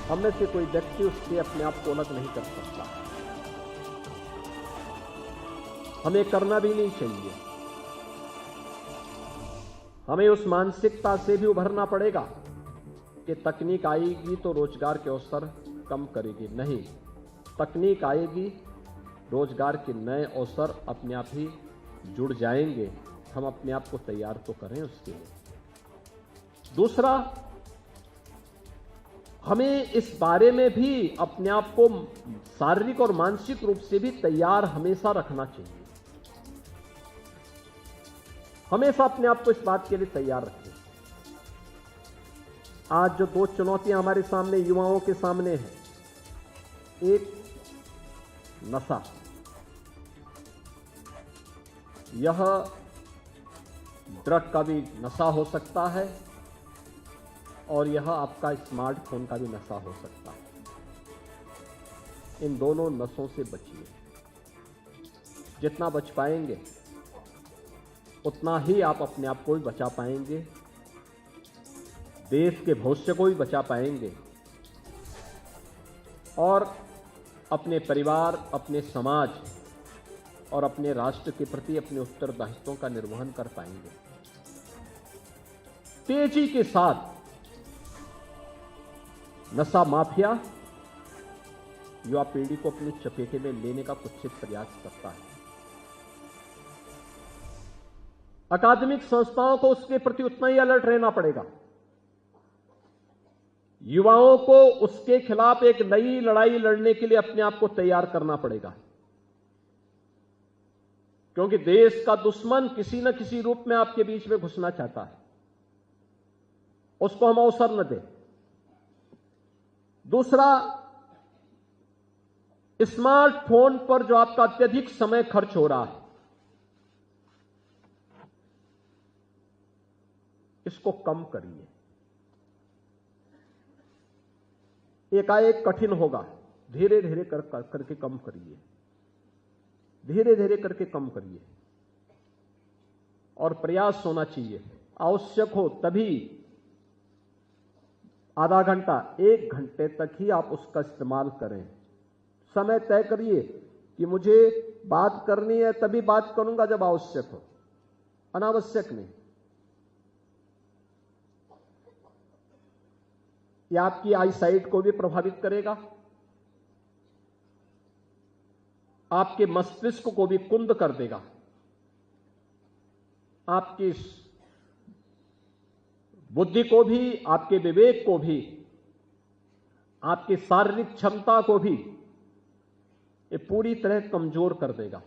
हम में से कोई व्यक्ति उससे अपने आप को अलग नहीं कर सकता। हमें करना भी नहीं चाहिए। हमें उस मानसिकता से भी उभरना पड़ेगा कि तकनीक आएगी तो रोजगार के अवसर कम करेगी। नहीं, तकनीक आएगी, रोजगार के नए अवसर अपने आप ही जुड़ जाएंगे। हम अपने आप को तैयार तो करें उसके लिए। दूसरा, हमें इस बारे में भी अपने आप को शारीरिक और मानसिक रूप से भी तैयार हमेशा रखना चाहिए। हमेशा अपने आप को इस बात के लिए तैयार रखें। आज जो दो चुनौतियां हमारे सामने, युवाओं के सामने हैं, एक नशा, यह ड्रग का भी नशा हो सकता है और यह आपका स्मार्टफोन का भी नशा हो सकता है। इन दोनों नशों से बचिए। जितना बच पाएंगे उतना ही आप अपने आप को भी बचा पाएंगे, देश के भविष्य को भी बचा पाएंगे और अपने परिवार, अपने समाज और अपने राष्ट्र के प्रति अपने उत्तरदायित्वों का निर्वहन कर पाएंगे। तेजी के साथ नशा माफिया युवा पीढ़ी को अपनी चपेटे में लेने का कुत्सित प्रयास करता है। अकादमिक संस्थाओं को उसके प्रति उतना ही अलर्ट रहना पड़ेगा। युवाओं को उसके खिलाफ एक नई लड़ाई लड़ने के लिए अपने आप को तैयार करना पड़ेगा, क्योंकि देश का दुश्मन किसी न किसी रूप में आपके बीच में घुसना चाहता है। उसको हम अवसर न दें। दूसरा, स्मार्टफोन पर जो आपका अत्यधिक समय खर्च हो रहा है, इसको कम करिए। एकाएक कठिन होगा, धीरे धीरे करके कम करिए, धीरे धीरे करके कम करिए। और प्रयास होना चाहिए, आवश्यक हो तभी आधा घंटा, 1 घंटे तक ही आप उसका इस्तेमाल करें। समय तय करिए कि मुझे बात करनी है तभी बात करूंगा जब आवश्यक हो, अनावश्यक नहीं। यह आपकी आईसाइट को भी प्रभावित करेगा, आपके मस्तिष्क को भी कुंद कर देगा, आपकी बुद्धि को भी, आपके विवेक को भी, आपकी शारीरिक क्षमता को भी ये पूरी तरह कमजोर कर देगा।